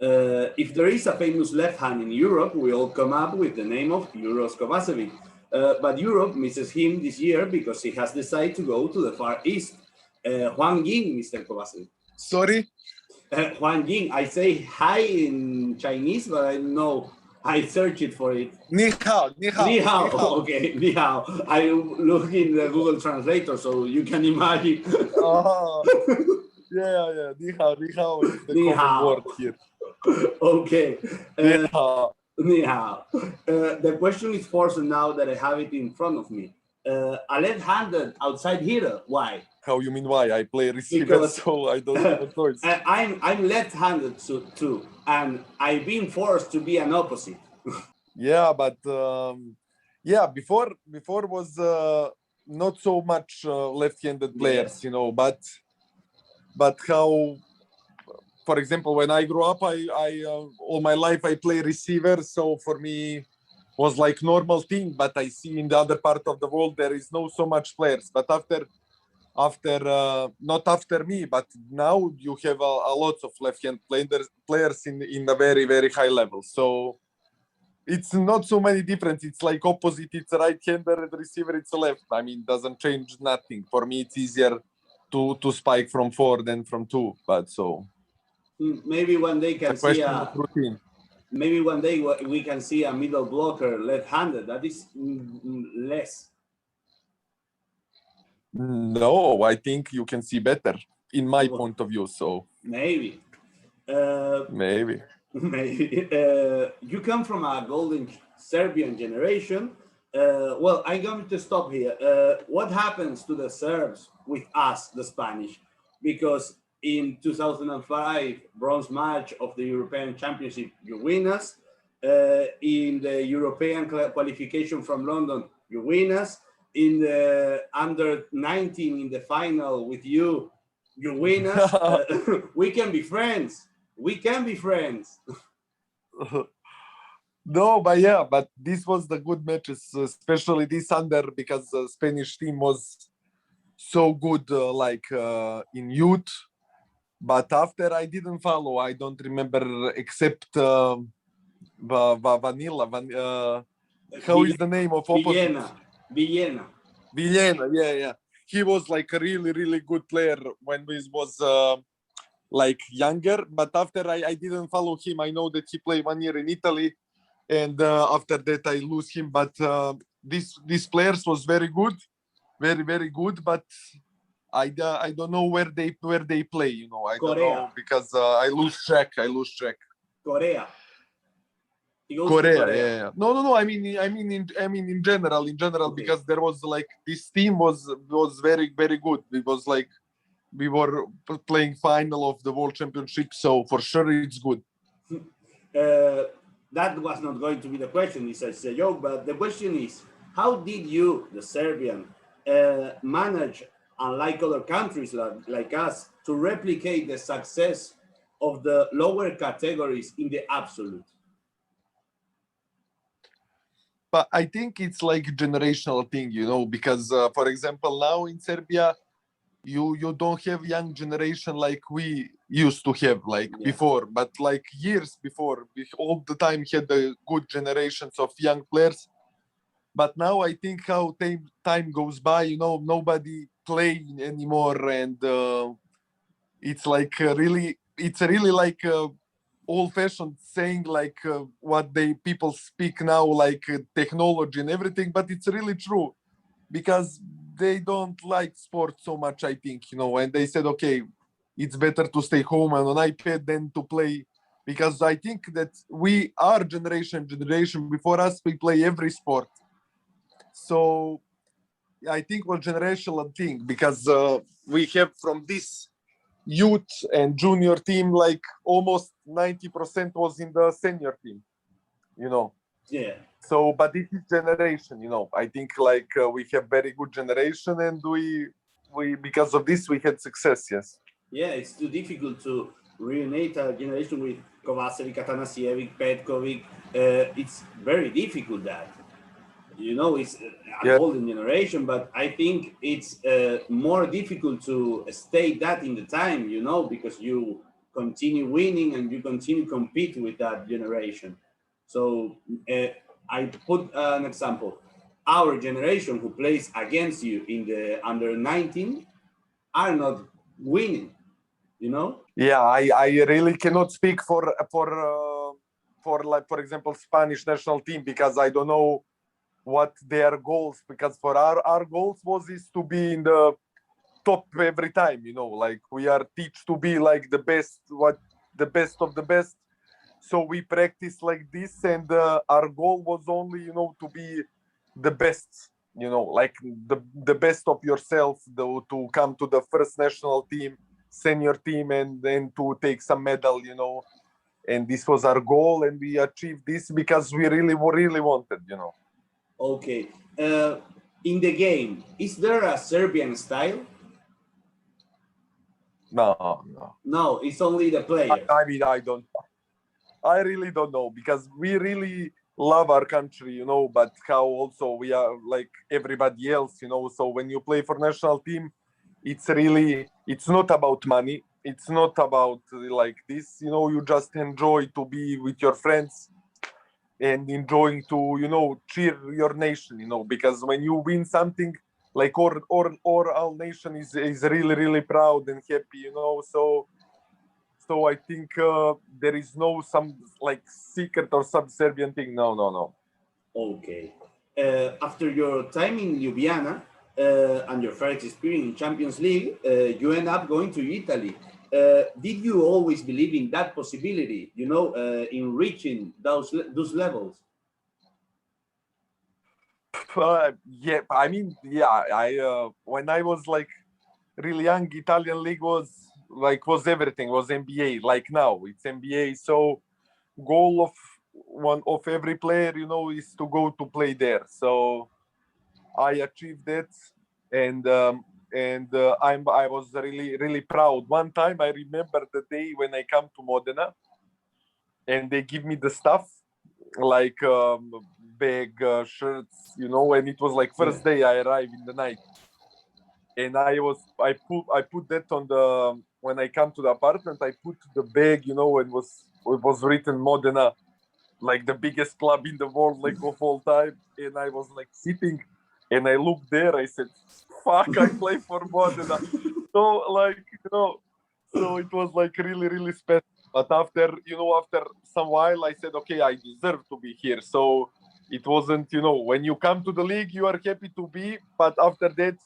If there is a famous left hand in Europe, we all come up with the name of Uros Kovacevic. But Europe misses him this year because he has decided to go to the Far East. Huang Ying, Mr. Kovacevic. Sorry? Huang Ying. I say hi in Chinese, but I don't know. I searched for it. Ni hao, ni hao. Ni hao. Okay, ni hao. I look in the Google Translator, so you can imagine. Oh, yeah. Ni hao is the Ni common hao. word here. Okay. Ni hao. Ni hao. The question is forced now that I have it in front of me. A left-handed outside hitter. Why? How you mean why? I play receiver, Because so I don't have a choice. I'm left-handed too, and I've been forced to be an opposite. Yeah, but before was not so much left-handed players, Yes. but how, for example, when I grew up, I all my life I play receiver, so for me was like normal thing. But I see in the other part of the world there is no so much players. But after not after me, but now you have a lot of left-hand players in a very, very high level. So it's not so many difference. It's like opposite. It's a right-hander and receiver. It's a left. I mean, doesn't change nothing. For me, it's easier to spike from 4 than from 2. But so maybe one day can see of routine. maybe one day we can see a middle blocker left-handed. That is less. No, I think you can see better in my point of view. So maybe. Maybe. Maybe. You come from a golden Serbian generation. Well, I'm going to stop here. What happens to the Serbs with us, the Spanish? Because in 2005 bronze match of the European Championship, you win us. In the European qualification from London, you win us. In the under 19 in the final with you, you win us. We can be friends. We can be friends. No, but this was the good matches, especially this under, because the Spanish team was so good, in youth. But after I didn't follow, I don't remember except Vanilla. How is the name of opposite? Villena. Villena, yeah. He was like a really, really good player when he was like younger. But after I didn't follow him. I know that he played 1 year in Italy, and after that I lose him. But these players was very good, very, very good. But I don't know where they play. I don't know because I lose track. Korea. Korea, yeah. No. I mean in general, okay. Because there was like this team was very, very good. It was like we were playing final of the World Championship, so for sure it's good. That was not going to be the question. It's a joke, but the question is, how did you, the Serbian, manage, unlike other countries like us, to replicate the success of the lower categories in the absolute? But I think it's like generational thing, because for example, now in Serbia, you don't have young generation like we used to have before, but like years before, we all the time had the good generations of young players. But now I think how time goes by, nobody playing anymore, and it's like it's really like old-fashioned saying, like what people speak now, like technology and everything, but it's really true because they don't like sports so much, I think, and they said, okay, it's better to stay home and on iPad than to play, because I think that our generation before us, we play every sport. So I think was generational thing, because we have from this youth and junior team, like almost 90% was in the senior team, Yeah. So, but this is generation, I think like we have very good generation, and we because of this we had success. Yes. Yeah, it's too difficult to reunite a generation with Kovacevic, Atanasievich, Petkovic. It's very difficult that. It's a golden generation, but I think it's more difficult to stay that in the time, because you continue winning and you continue compete with that generation. So I put an example. Our generation who plays against you in the under 19 are not winning, you know? Yeah, I really cannot speak for like, for example, Spanish national team, because I don't know what their goals, because for our goals was is to be in the top every time, you know, like we are teach to be like the best, what the best of the best. So we practice like this, and our goal was only, you know, to be the best, you know, like the best of yourself, to come to the first national team, senior team, and then to take some medal, you know. And this was our goal, and we achieved this because we really wanted, you know. Okay. In the game, is there a Serbian style? No. No, it's only the players. I mean, I really don't know, because we really love our country, you know, but how also we are like everybody else, you know. So when you play for national team, it's not about money. It's not about like this, you know. You just enjoy to be with your friends and enjoying to, you know, cheer your nation, you know, because when you win something, like or our nation is really proud and happy, you know. So I think there is no some like secret or some Serbian thing. No. Okay. After your time in Ljubljana and your first experience in Champions League, you end up going to Italy. Did you always believe in that possibility, you know, in reaching those levels? Yeah, I mean, yeah, I when I was like really young, Italian league was everything, was NBA. Like now, it's NBA. So goal of one of every player, you know, is to go to play there. So I achieved that, and I was really proud. One time I remember the day when I come to Modena, and they give me the stuff like bag, shirts, you know, and it was like first day I arrived in the night, and I put that on the when I come to the apartment, I put the bag, you know, and it was written Modena, like the biggest club in the world, like of all time. And I was like sitting, and I looked there. I said, "Fuck, I play for Modena." So like, you know, so it was like really special. But after, you know, after some while, I said, "Okay, I deserve to be here." So it wasn't, you know, when you come to the league, you are happy to be, but after that,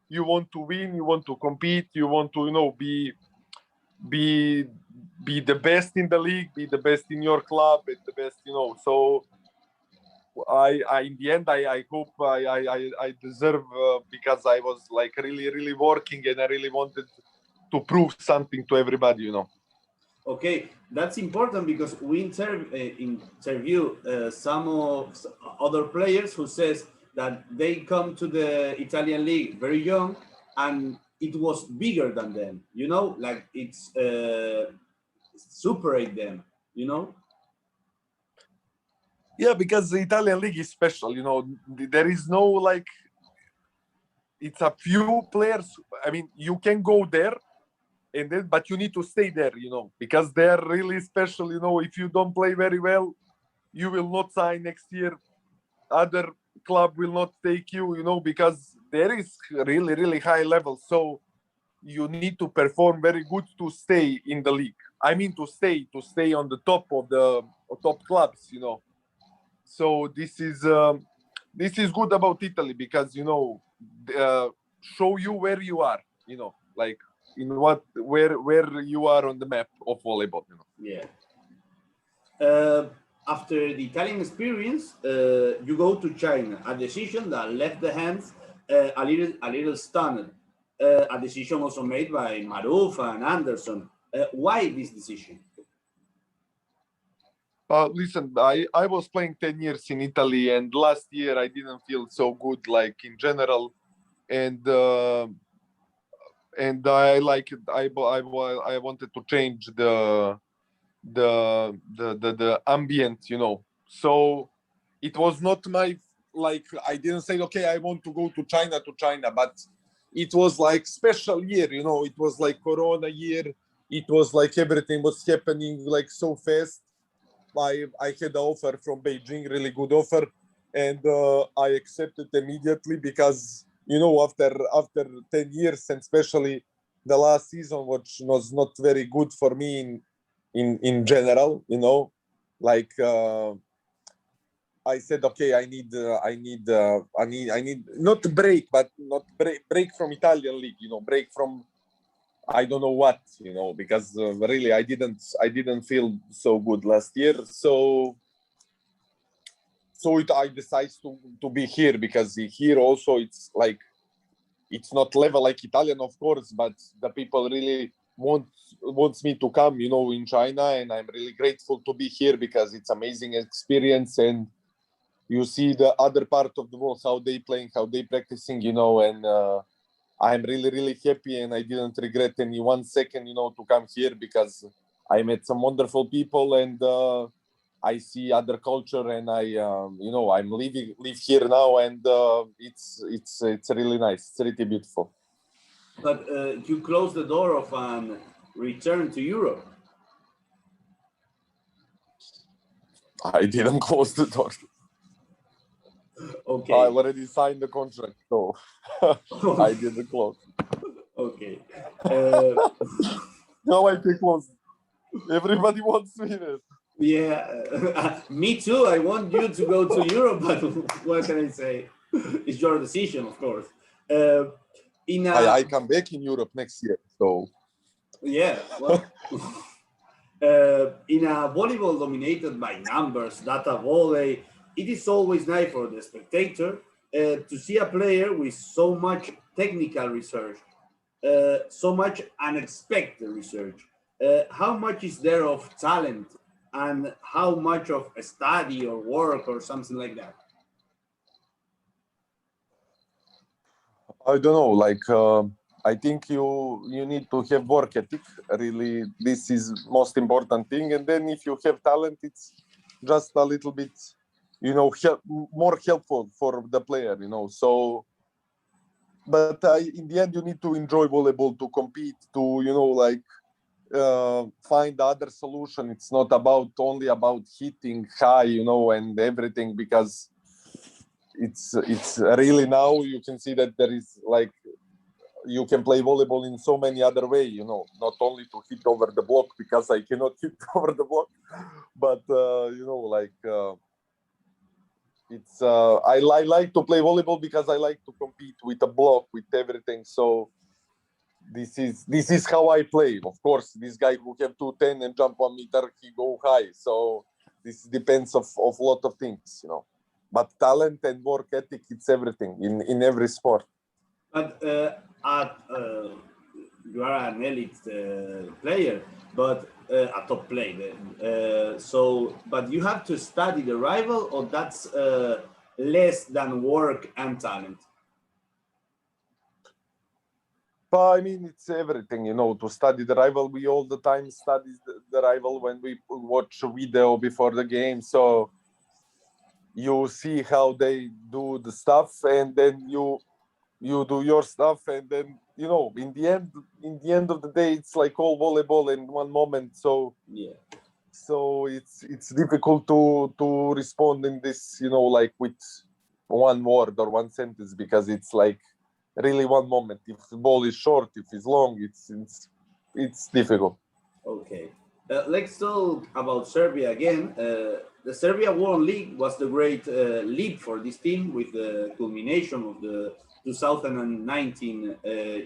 you want to win, you want to compete, you want to, you know, be be the best in the league, be the best in your club, and the best, you know. So I in the end, I hope I deserve, because I was like really working, and I really wanted to prove something to everybody, you know. Okay, that's important because we interview some of other players who says that they come to the Italian league very young and it was bigger than them, you know, like it's superate them, you know. Yeah, because the Italian league is special, you know. There is no like, it's a few players. I mean, you can go there, and then but you need to stay there, you know, because they are really special, you know. If you don't play very well, you will not sign next year. Other club will not take you, you know, because there is really high level. So you need to perform very good to stay in the league. I mean, to stay on the top of the top clubs, you know. So this is good about Italy, because, you know, show you where you are, you know, like in where you are on the map of volleyball, you know. Yeah. After the Italian experience, you go to China, a decision that left the hands a little stunned. A decision also made by Maruf and Anderson. Why this decision? Listen, I was playing 10 years in Italy, and last year I didn't feel so good, like in general, and I like I wanted to change the ambient, you know. So it was not my, like, I didn't say, okay, I want to go to China, but it was like special year, you know. It was like Corona year, it was like everything was happening like so fast. I had an offer from Beijing, really good offer, and I accepted immediately because after 10 years, and especially the last season, which was not very good for me in general, like I said, okay, I need not break, but not break from Italian league, break from I don't know what, because really I didn't feel so good last year. I decided to be here because here also it's not level like Italian, of course, but the people really wants me to come, in China, and I'm really grateful to be here because it's amazing experience, and you see the other part of the world, how they playing, how they practicing, and I'm really, really happy, and I didn't regret any 1 second, to come here because I met some wonderful people, and I see other culture, and I'm live here now, and it's really nice. It's really beautiful. But you closed the door of an return to Europe. I didn't close the door. Okay. I already signed the contract, so I didn't close. Okay. Now I can close. Everybody wants me there. Yeah, me too. I want you to go to Europe, but what can I say? It's your decision, of course. I come back in Europe next year, so yeah. Well, in a volleyball dominated by numbers, data volley, it is always nice for the spectator to see a player with so much technical research, so much unexpected research. How much is there of talent, and how much of a study or work or something like that? I don't know. Like I think you need to have work ethic. Really, this is most important thing. And then if you have talent, it's just a little bit, more helpful for the player. So. But in the end, you need to enjoy volleyball, to compete, to find other solution. It's not only about hitting high, and everything, because it's really now you can see that there is you can play volleyball in so many other way, not only to hit over the block, because I cannot hit over the block, but it's I like to play volleyball because I like to compete with a block, with everything. So this is how I play. Of course, this guy who have 210 and jump 1 meter, he go high. So this depends of a lot of things, But talent and work ethic, it's everything in every sport. But you are an elite player, but a top player. But you have to study the rival, or that's less than work and talent? But I mean, it's everything, to study the rival. We all the time study the rival when we watch a video before the game. So you see how they do the stuff, and then you do your stuff, and then in the end of the day, it's like all volleyball in one moment. So yeah, so it's difficult to respond in this, with one word or one sentence, because it's like really one moment. If the ball is short, if it's long, it's difficult. Okay. Let's talk about Serbia again. The Serbia World League was the great leap for this team with the culmination of the 2019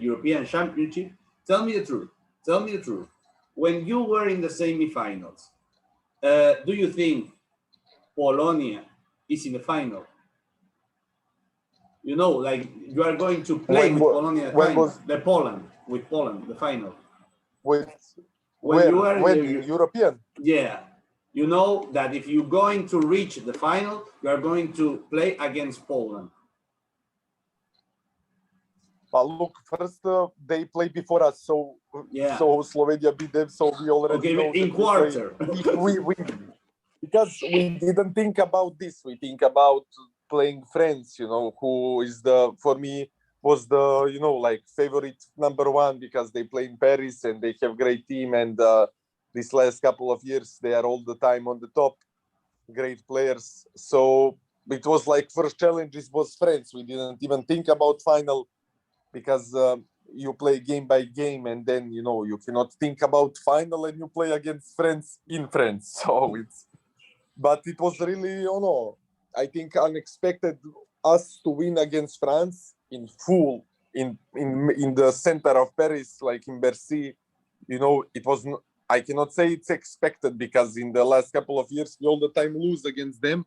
European Championship. Tell me the truth. Tell me the truth. When you were in the semifinals, do you think Polonia is in the final? Like you are going to play with Polonia. With Poland, the final. When European? Yeah. You know that if you're going to reach the final, you are going to play against Poland. But look, first they play before us, so yeah. So Slovenia beat them, so we already know in quarter. We win, because we didn't think about this. We think about playing friends, who is for me was the like favorite number one because they play in Paris and they have great team, and these last couple of years they are all the time on the top, great players. So it was like first challenges was France. We didn't even think about final because you play game by game, and then you cannot think about final, and you play against France in France. So but it was really I think unexpected us to win against France in full in the center of Paris, like in Bercy. It was I cannot say it's expected because in the last couple of years we all the time lose against them,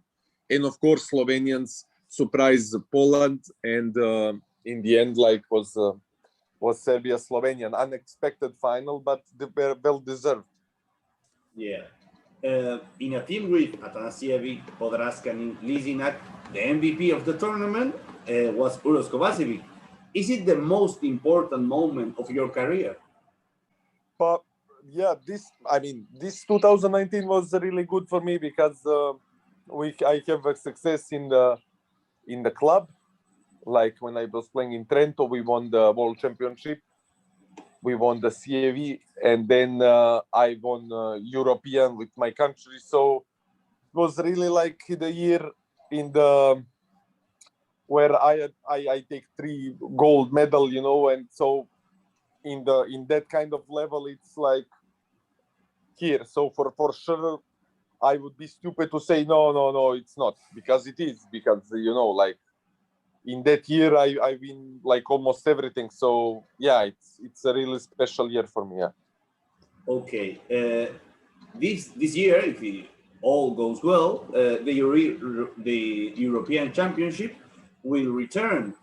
and of course Slovenians surprised Poland, and in the end like was Serbia Slovenia, an unexpected final, but they were well deserved. Yeah. In a team with Atanasievic, Podrascanin, Lizinak, the MVP of the tournament was Uros Kovacevic. Is it the most important moment of your career? But yeah, this 2019 was really good for me because I have a success in the club. Like when I was playing in Trento, we won the World Championship, we won the CAV, and then I won European with my country. So it was really like the year in the where I take 3 gold medal, and so in that kind of level, it's like here. So for sure, I would be stupid to say no, it's not, because it is, because like in that year I win like almost everything. So yeah, it's a really special year for me. Yeah. Okay. This year, if it all goes well, the European Championship will return.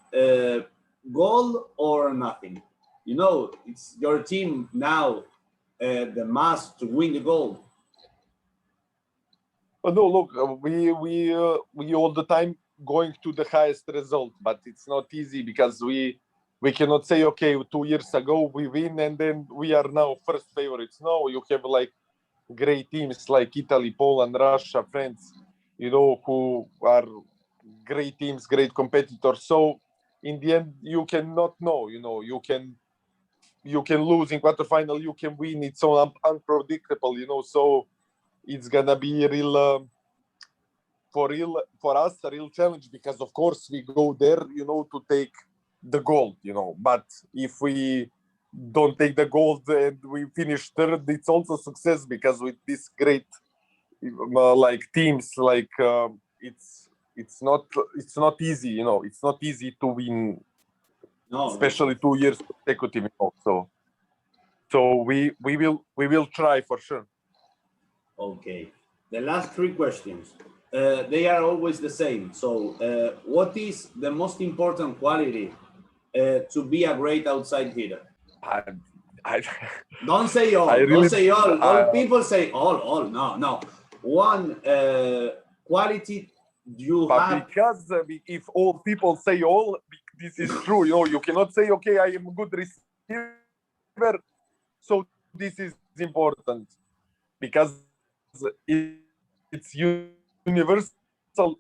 Goal or nothing. It's your team now. The must to win the gold. No, look, we all the time going to the highest result, but it's not easy because we cannot say, okay, 2 years ago we win and then we are now first favorites. No, you have like great teams like Italy, Poland, Russia, France, who are great teams, great competitors. So in the end, you cannot know. You can lose in quarterfinal, you can win. It's so unpredictable. So it's gonna be for us a real challenge, because of course we go there to take the gold, but if we don't take the gold and we finish third, it's also success, because with this great like teams, like it's not easy, it's not easy to win, especially 2 years consecutive. So we will try for sure. Okay. The last 3 questions. They are always the same. So, what is the most important quality to be a great outside hitter? I Don't say all. really, don't say all. All people say all. No. One quality you but have. because if all people say all, this is true. You cannot say, okay, I am a good receiver, so this is important, because it's universal,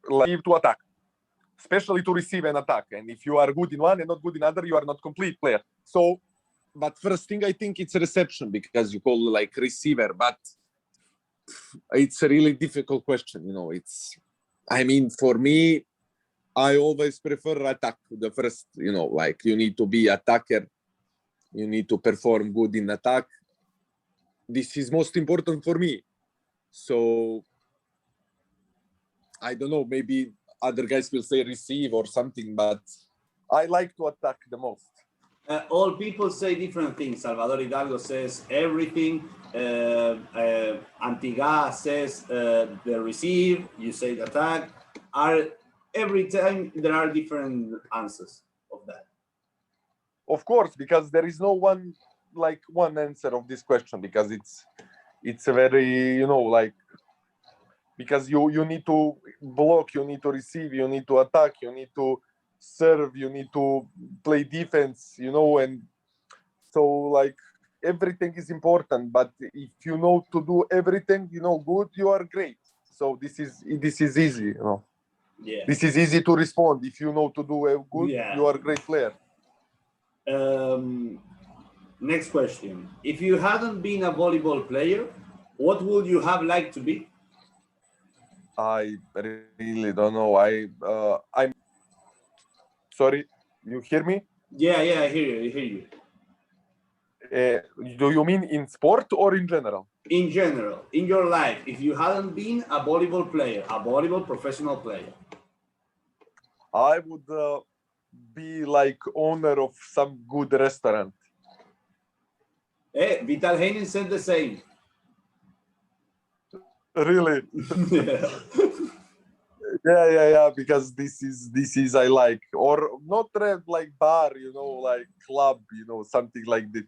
like to attack, especially to receive and attack. And if you are good in one and not good in other, you are not complete player. So, but first thing, I think it's reception, because you call like receiver, but it's a really difficult question. For me, I always prefer attack. The first, like you need to be attacker. You need to perform good in attack. This is most important for me. So I don't know, maybe other guys will say receive or something, but I like to attack the most. All people say different things. Salvador Hidalgo says everything. Antiga says the receive. You say the attack. Every time there are different answers of that. Of course, because there is no one answer of this question, because it's a very because you need to block, you need to receive, you need to attack, you need to serve, you need to play defense, and so like everything is important. But if you know to do everything, good, you are great. So this is easy. Yeah. This is easy to respond. If you know to do a good, Yeah. you are a great player. Next question. If you hadn't been a volleyball player, what would you have liked to be? I really don't know. I'm sorry. You hear me? Yeah, I hear you. I hear you. Do you mean in sport or in general? In general, in your life, if you hadn't been a volleyball player, a volleyball professional player, I would be like owner of some good restaurant. Vital Heinen said the same. Really? Yeah. Yeah. Because this is I like, or not like bar, like club, something like that.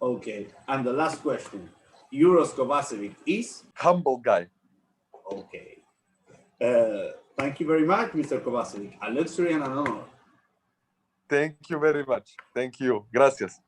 Okay, and the last question. Uros Kovacevic is? Humble guy. Okay. Thank you very much, Mr. Kovacevic. A luxury and an honor. Thank you very much. Thank you. Gracias.